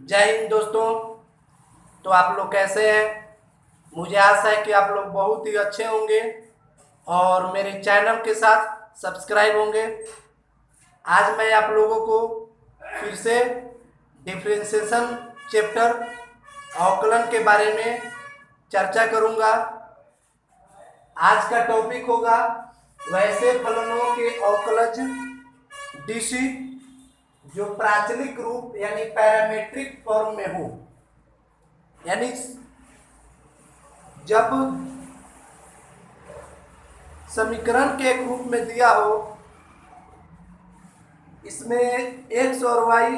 जय हिंद दोस्तों। तो आप लोग कैसे हैं? मुझे आशा है कि आप लोग बहुत ही अच्छे होंगे और मेरे चैनल के साथ सब्सक्राइब होंगे। आज मैं आप लोगों को फिर से डिफरेंशिएशन चैप्टर अवकलन के बारे में चर्चा करूंगा। आज का टॉपिक होगा वैसे फलनों के अवकलज डीसी जो प्राचलिक रूप यानी पैरामीट्रिक फॉर्म में हो, यानी जब समीकरण के एक रूप में दिया हो, इसमें एक्स और वाई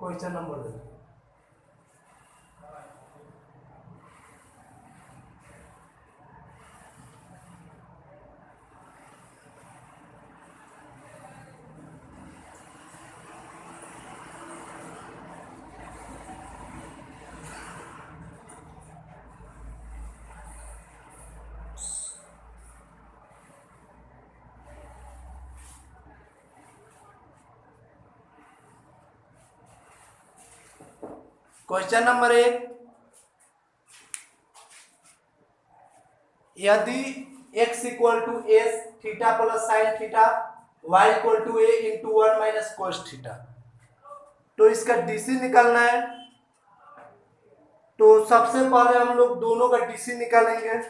क्वेश्चन नंबर दे। क्वेश्चन नंबर 1, यदि x equal to S theta plus sine theta y equal to a into 1 minus cos theta, तो इसका डीसी निकालना है। तो सबसे पहले हम लोग दोनों का डीसी निकालेंगे।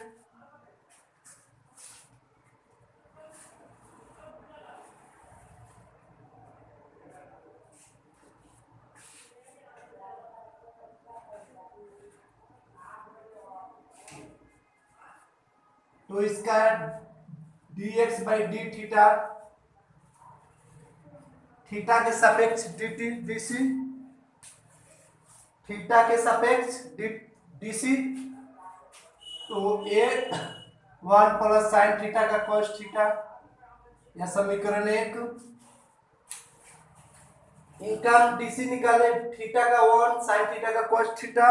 तो इसका dx by D theta, theta के सापेक्ष dt डीसी, थीटा के सापेक्ष डीसी, तो ए 1 प्लस साइन थीटा का cos थीटा, या समीकरण 1। इनका हम डीसी निकाले, थीटा का 1 साइन थीटा का cos थीटा।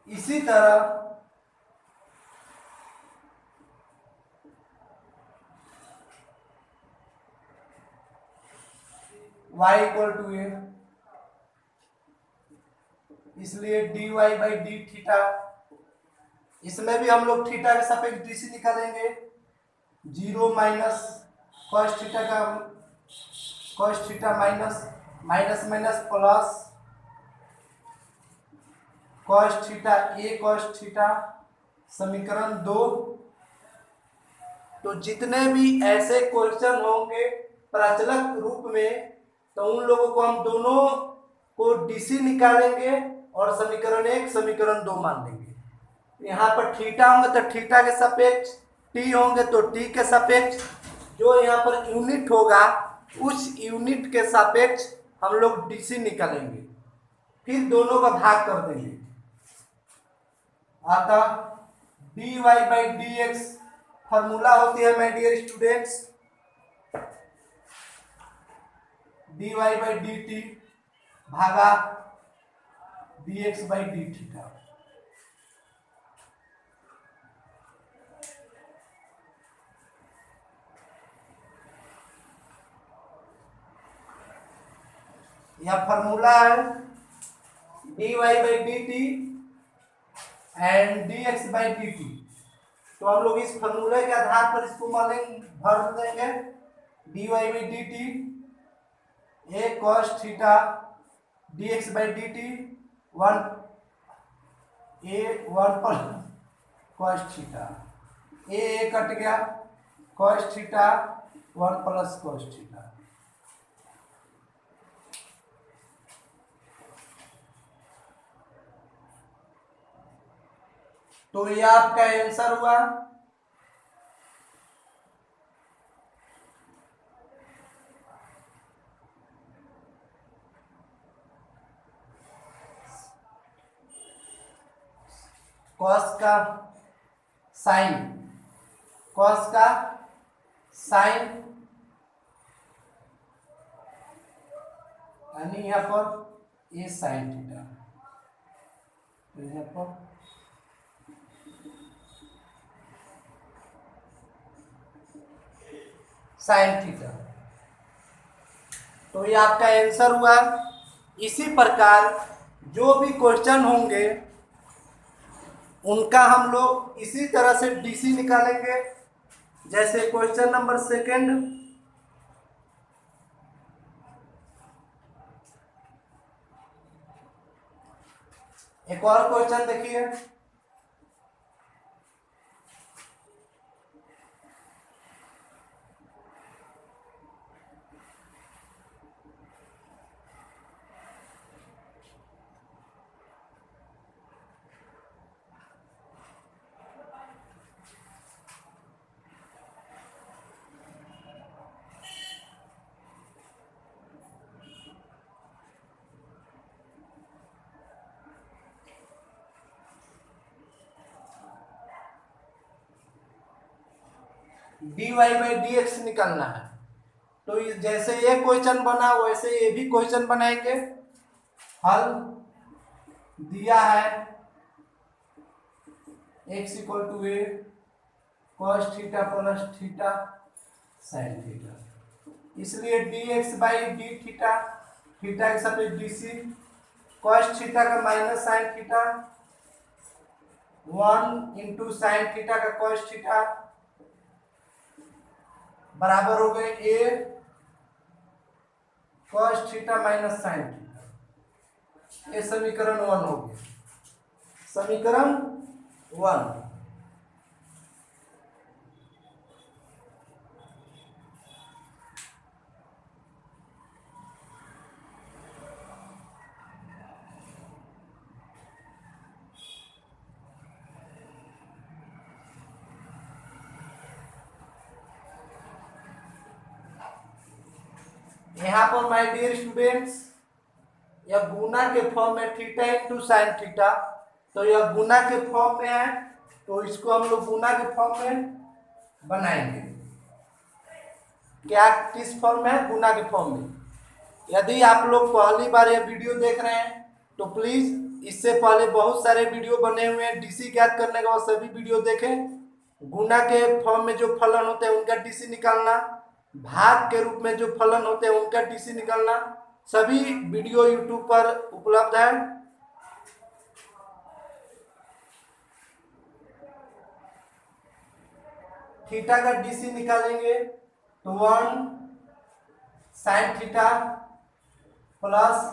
इसी तरह y इक्वल टू ए, इसलिए dy बाई डी थीटा। इसमें भी हम लोग थीटा के सापेक्ष डीसी निकालेंगे। 0 माइनस cos थीटा का cos theta minus minus minus plus cos theta A cos theta, समीकरण 2। तो जितने भी ऐसे क्वेश्चन होंगे प्रचलित रूप में, तो उन लोगों को हम दोनों को डीसी निकालेंगे और समीकरण 1 समीकरण 2 मान लेंगे। यहाँ पर थीटा होंगे तो थीटा के सापेक्ष, टी होंगे तो टी के सापेक्ष, जो यहाँ पर यूनिट होगा उस यूनिट के सापेक्ष हम लोग डीसी निकालेंगे, फिर दोनों का भाग कर देंगे। अतः dy by d x formula होती है my dear students, dy by d t भागा dx बाई डी थीटा। यह फॉर्मूला है dy by d t and dx by d t. तो हम लोग इस फॉर्मूले के आधार पर इसको भर देंगे। dy by d T A cos theta dx by d T 1 पर cos थीटा, ए कट गया, cos theta 1 plus cos theta. तो ये आपका आंसर हुआ। कॉस का साइन, कॉस का साइन, यानी यहाँ पर ए साइन थीटा, तो यहाँ पर साइन थीटा। तो ये आपका आंसर हुआ। इसी प्रकार जो भी क्वेश्चन होंगे उनका हम लोग इसी तरह से डीसी निकालेंगे। जैसे क्वेश्चन नंबर सेकंड, एक और क्वेश्चन देखिए। dy बाई डी एक्स निकालना है। तो जैसे ये क्वेश्चन बना वैसे ये भी क्वेश्चन बनाएंगे। हल दिया है x equal to A cos theta plus theta sine theta, इसलिए D X by D theta, theta के साथ डी सी, कॉस थीटा का minus sine theta, 1 into sine theta का कॉस थीटा बराबर हो गए A cos theta minus sine theta. ये समीकरण 1 हो गया। समीकरण 1। यहाँ पर माय डियर स्टूडेंट्स यह गुना के फॉर्म में थीटा इंटू साइन थीटा, तो यह गुना के फॉर्म में है तो इसको हम लोग गुना के फॉर्म में बनाएंगे। क्या किस फॉर्म में है? गुना के फॉर्म में। यदि आप लोग पहली बार यह वीडियो देख रहे हैं तो प्लीज इससे पहले बहुत सारे वीडियो बने हुए हैं डीसी ज्ञात करने के बाद सभी वीडियो देखें। गुना के फॉर्म में जो फलन होते हैं उनका डीसी निकालना, भाग के रूप में जो फलन होते हैं उनका डीसी निकालना, सभी वीडियो यूट्यूब पर उपलब्ध है। थीटा का डीसी निकालेंगे तो 1 साइन थीटा प्लस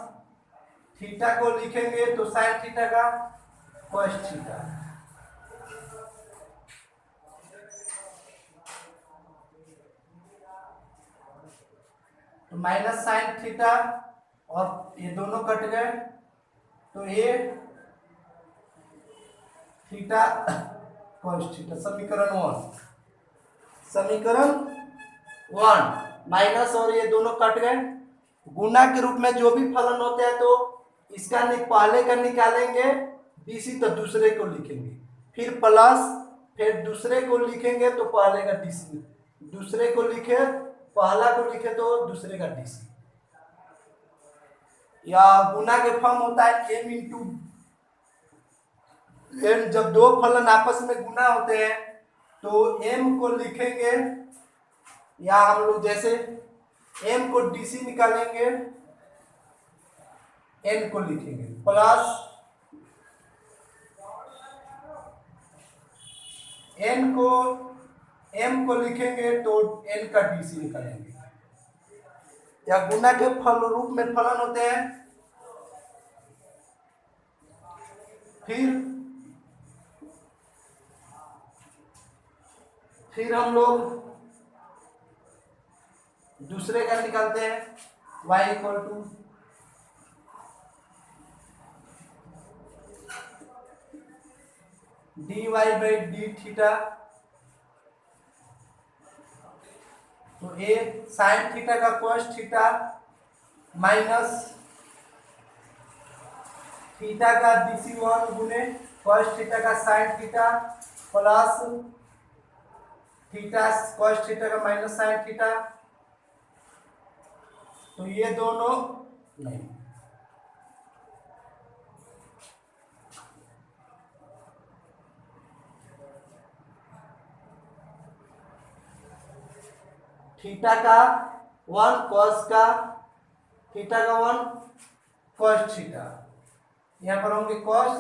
थीटा को लिखेंगे तो साइन थीटा का कॉस थीटा, तो माइनस साइन थीटा और ये दोनों कट गए तो ये थीटा कॉस थीटा। समीकरण 1। समीकरण 1 माइनस और ये दोनों कट गए। गुना के रूप में जो भी फलन होते हैं तो इसका पहले का निकालेंगे डीसी तो दूसरे को लिखेंगे, फिर प्लस फिर दूसरे को लिखेंगे तो पहले का डीसी, दूसरे को लिखे पहला को लिखे तो दूसरे का डीसी। या गुना के फॉर्म होता है m इंटू एम। जब दो फलन आपस में गुना होते हैं तो m को लिखेंगे, या हम लोग जैसे m को डीसी निकालेंगे n को लिखेंगे प्लस n को m को लिखेंगे तो n का डीसी निकालेंगे। या गुना के फल रूप में फलन होते हैं, फिर हम लोग दूसरे का निकालते हैं y equal to dy by D theta, तो ए साइन थीटा का कॉस थीटा माइनस थीटा का डीसी 1 गुने कॉस थीटा का sine theta plus theta cos theta का माइनस साइन थीटा, तो ये दोनों नहीं, थीटा का 1 कॉस का थीटा का 1 कॉस थीटा, यहाँ पर होंगे कॉस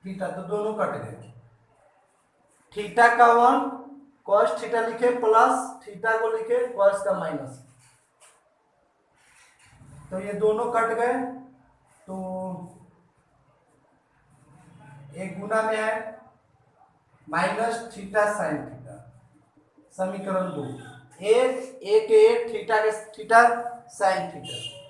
थीटा, तो दोनों कट गए। थीटा का 1 कॉस थीटा लिखे प्लस थीटा को लिखे कॉस का माइनस, तो ये दोनों कट गए, तो एक गुना में है माइनस थीटा साइन थीटा, समीकरण 2। एक थीटा के theta sine theta,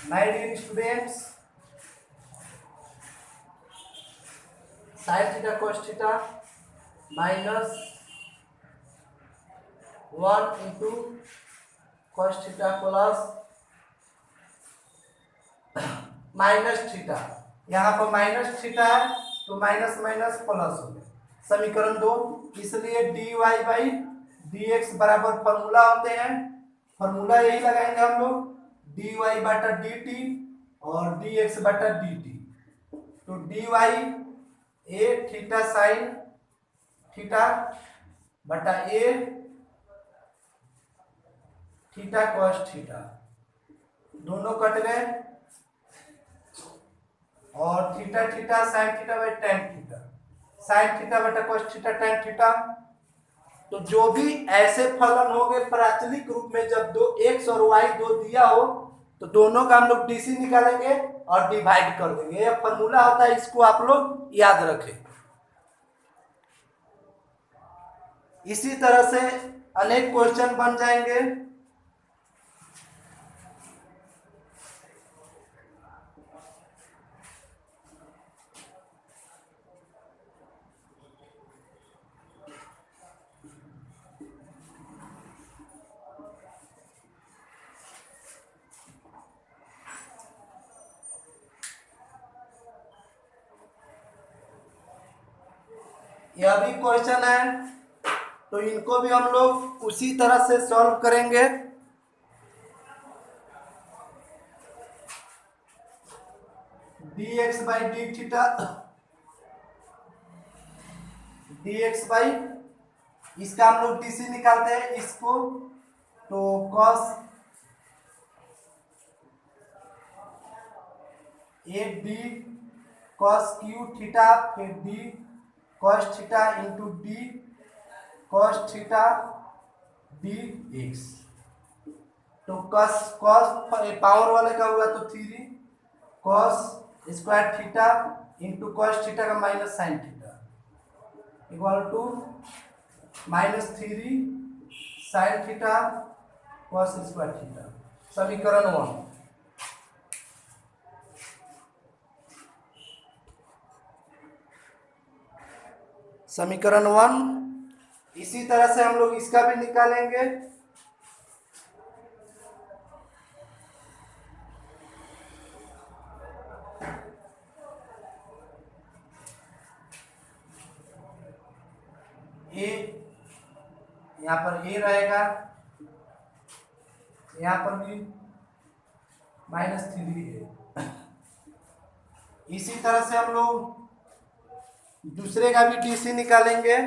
my dear students, sine theta cos theta minus 1 into cos theta plus minus theta, यहाँ पर माइनस थीटा है तो माइनस माइनस प्लस हो गया, समीकरण 2। इसलिए d y by d x बराबर फॉर्मूला होते हैं, फॉर्मूला यही लगाएंगे हम लोग, डी वाई बटा डी टी और डी एक्स बटा डी टी। तो d y a theta sine theta बटा ए थीटा कॉस थीटा, दोनों कट गए, और theta theta sine theta by tan theta, sine theta बटा कॉस थीटा टेन थीटा। तो जो भी ऐसे फलन हो गए प्राचलिक रूप में, जब दो एक्स और वाई दो दिया हो तो दोनों का हम लोग डीसी निकालेंगे और डिवाइड कर देंगे, यह फॉर्मूला होता है, इसको आप लोग याद रखें। इसी तरह से अनेक क्वेश्चन बन जाएंगे। यह भी क्वेश्चन है, तो इनको भी हम लोग उसी तरह से सॉल्व करेंगे। D X by D theta D X by, इसका हम लोग डीसी निकालते हैं इसको, तो cos A D cos Q theta फिर D cos theta into D cos theta D X. तो कॉस कॉस पावर वाले का हुआ तो 3 cos square theta into cos theta का minus sine theta equal to -3 sine theta cos square theta, समीकरण 1। समीकरण 1। इसी तरह से हम लोग इसका भी निकालेंगे। ए यहाँ पर ए रहेगा, यहाँ पर भी -3 है। इसी तरह से हम लोग दूसरे का भी डीसी निकालेंगे।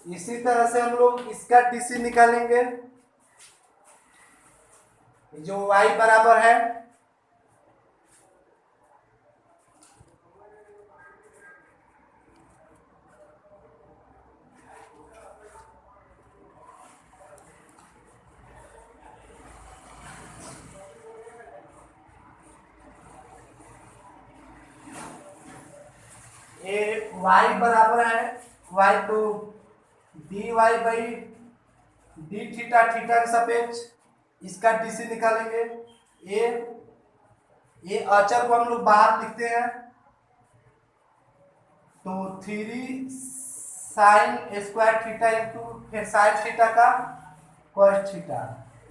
इसी तरह से हम लोग इसका डीसी निकालेंगे, जो y बराबर है y बराबर है y, तो dy by D theta, theta के सापेक्ष इसका डीसी निकालेंगे। ये अचर को हम लोग बाहर लिखते हैं, तो 3 साइन स्क्वायर थीटा इंटू फिर साइन थीटा का कॉस थीटा,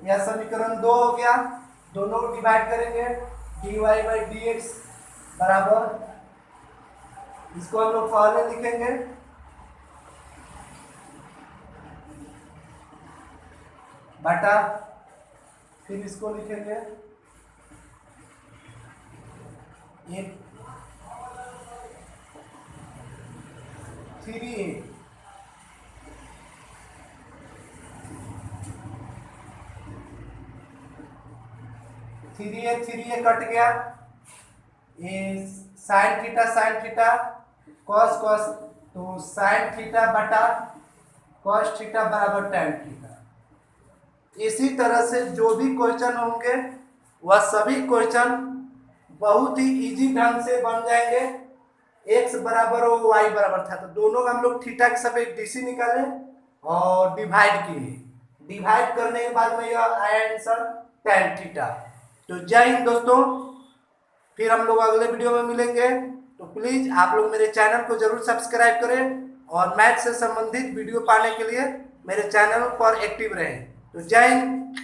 यह समीकरण 2 हो गया। दोनों को डिवाइड करेंगे, dy बाई डी एक्स बराबर, इसको हम लोग पहले लिखेंगे बटा, फिर इसको लिखेंगे ये 3a, थ्री ए कट गया, ये साइन थीटा कॉस कॉस, तो साइन थीटा बटा कॉस थीटा बराबर टैन थीटा। इसी तरह से जो भी क्वेश्चन होंगे वह सभी क्वेश्चन बहुत ही इजी ढंग से बन जाएंगे। x बराबर हो y बराबर था, तो दोनों का हम लोग थीटा के सापेक्ष डीसी निकाले और डिवाइड किए, डिवाइड करने के बाद में यह आया आंसर टैन थीटा। तो जय हिंद दोस्तों, फिर हम लोग अगले वीडियो में मिलेंगे। तो प्लीज आप लोग मेरे चैनल को जरूर सब्सक्राइब करें और मैथ से संबंधित वीडियो पाने के लिए मेरे चैनल पर एक्टिव रहें। तो जय हिंद।